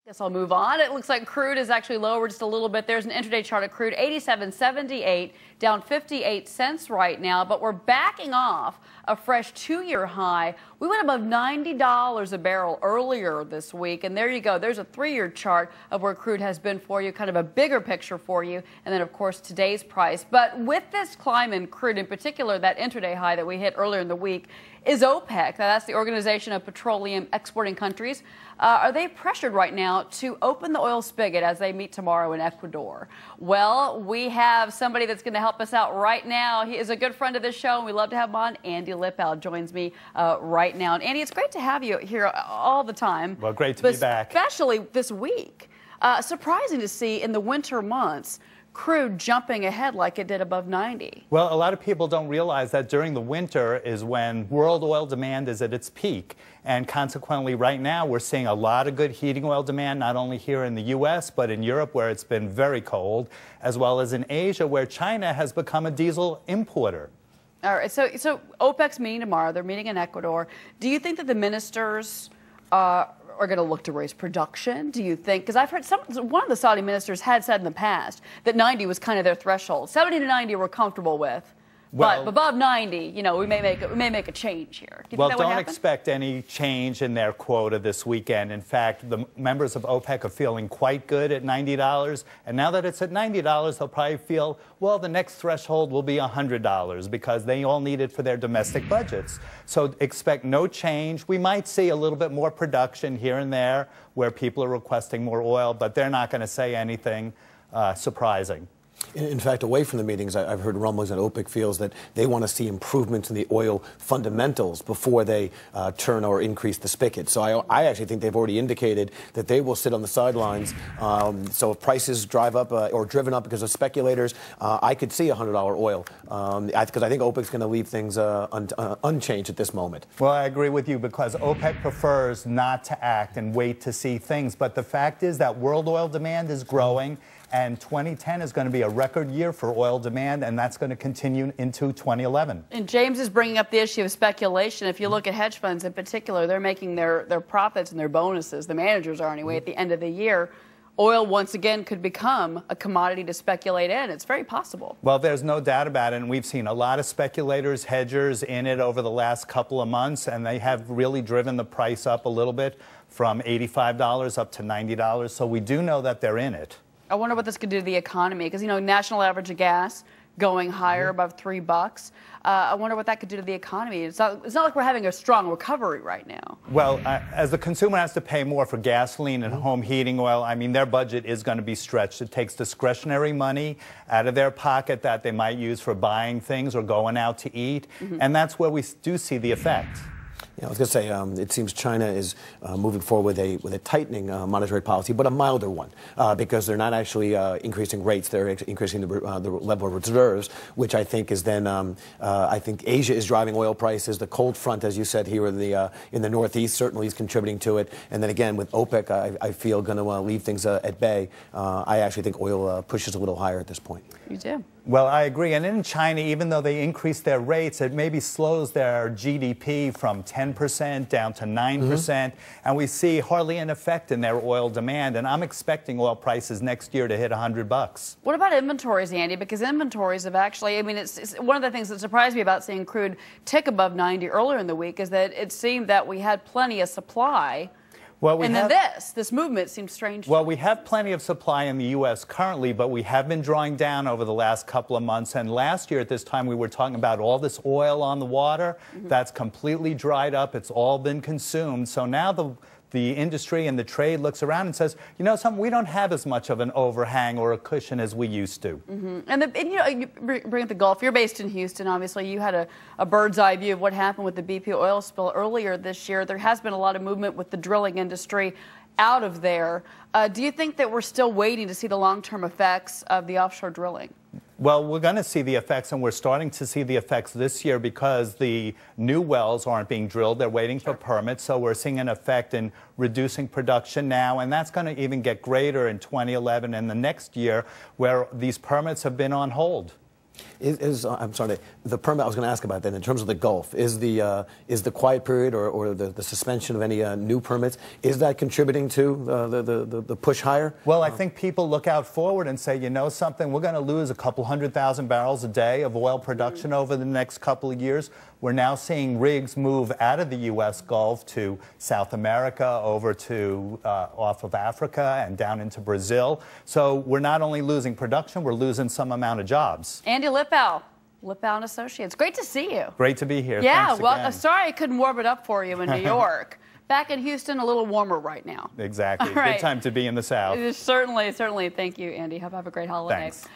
Guess I'll move on. It looks like crude is actually lower just a little bit. There's an intraday chart of crude, 87.78, down 58 cents right now. But we're backing off a fresh two-year high. We went above $90 a barrel earlier this week. And there you go. There's a three-year chart of where crude has been for you, kind of a bigger picture for you. And then, of course, today's price. But with this climb in crude, in particular, that intraday high that we hit earlier in the week, is OPEC. Now, that's the Organization of Petroleum Exporting Countries. Are they pressured right now to open the oil spigot as they meet tomorrow in Ecuador? Well, we have somebody that's going to help us out right now. He is a good friend of this show, and we love to have him on. Andy Lippow joins me right now. And Andy, it's great to have you here all the time. Well, great to be back. Especially this week. Surprising to see in the winter months crude jumping ahead like it did above 90. Well, a lot of people don't realize that during the winter is when world oil demand is at its peak. And consequently, right now, we're seeing a lot of good heating oil demand, not only here in the U.S., but in Europe, where it's been very cold, as well as in Asia, where China has become a diesel importer. All right, so OPEC's meeting tomorrow. They're meeting in Ecuador. Do you think that the ministers are going to look to raise production? Do you think? Because I've heard one of the Saudi ministers had said in the past that 90 was kind of their threshold. 70 to 90 we're comfortable with. Well, but above 90, you know, we may make a change here. Do you think that would happen? Expect any change in their quota this weekend. In fact, the members of OPEC are feeling quite good at $90. And now that it's at $90, they'll probably feel, well, the next threshold will be $100 because they all need it for their domestic budgets. So expect no change. We might see a little bit more production here and there where people are requesting more oil, but they're not going to say anything surprising. In fact, away from the meetings, I've heard rumblings that OPEC feels that they want to see improvements in the oil fundamentals before they turn or increase the spigot. So I actually think they've already indicated that they will sit on the sidelines. So if prices drive up or driven up because of speculators, I could see $100 oil because I think OPEC's going to leave things unchanged at this moment. Well, I agree with you because OPEC prefers not to act and wait to see things. But the fact is that world oil demand is growing. And 2010 is going to be a record year for oil demand, and that's going to continue into 2011. And James is bringing up the issue of speculation. If you look at hedge funds in particular, they're making their profits and their bonuses, the managers are anyway, at the end of the year. Oil, once again, could become a commodity to speculate in. It's very possible. Well, there's no doubt about it, and we've seen a lot of speculators, hedgers in it over the last couple of months, and they have really driven the price up a little bit from $85 up to $90. So we do know that they're in it. I wonder what this could do to the economy, because, you know, national average of gas going higher above $3. I wonder what that could do to the economy. It's not like we're having a strong recovery right now. Well, as the consumer has to pay more for gasoline and home heating oil, I mean, their budget is going to be stretched. It takes discretionary money out of their pocket that they might use for buying things or going out to eat, and that's where we do see the effect. Yeah, I was going to say, it seems China is moving forward with a tightening monetary policy, but a milder one, because they're not actually increasing rates; they're increasing the level of reserves, which I think is then. I think Asia is driving oil prices. The cold front, as you said, here in the Northeast certainly is contributing to it. And then again, with OPEC, I feel going to leave things at bay. I actually think oil pushes a little higher at this point. You do. Well, I agree. And in China, even though they increase their rates, it maybe slows their GDP from 10% down to 9%. And we see hardly an effect in their oil demand. And I'm expecting oil prices next year to hit $100. What about inventories, Andy? Because inventories have actually, I mean, it's one of the things that surprised me about seeing crude tick above 90 earlier in the week is that it seemed that we had plenty of supply. Well, and then this movement seems strange. Well, we have plenty of supply in the U.S. currently, but we have been drawing down over the last couple of months. And last year at this time, we were talking about all this oil on the water. That's completely dried up. It's all been consumed. So now the industry and the trade looks around and says, you know something, we don't have as much of an overhang or a cushion as we used to. And you know, you bring up the Gulf. You're based in Houston, obviously. You had a bird's eye view of what happened with the BP oil spill earlier this year. There has been a lot of movement with the drilling industry out of there. Do you think that we're still waiting to see the long-term effects of the offshore drilling? Well, we're going to see the effects, and we're starting to see the effects this year because the new wells aren't being drilled. They're waiting for permits, so we're seeing an effect in reducing production now, and that's going to even get greater in 2011 and the next year where these permits have been on hold. I'm sorry, the permit I was going to ask about then in terms of the Gulf, is the quiet period or the suspension of any new permits, is that contributing to the push higher? Well, I think people look out forward and say, you know something, we're going to lose a couple 100,000 barrels a day of oil production over the next couple of years. We're now seeing rigs move out of the U.S. Gulf to South America, over to off of Africa and down into Brazil. So we're not only losing production, we're losing some amount of jobs. Andy Lippow and Associates. Great to see you. Great to be here. Yeah, Thanks well, again. sorry I couldn't warm it up for you in New York. Back in Houston, a little warmer right now. Exactly. Right. Good time to be in the South. Certainly. Thank you, Andy. Have a great holiday. Thanks.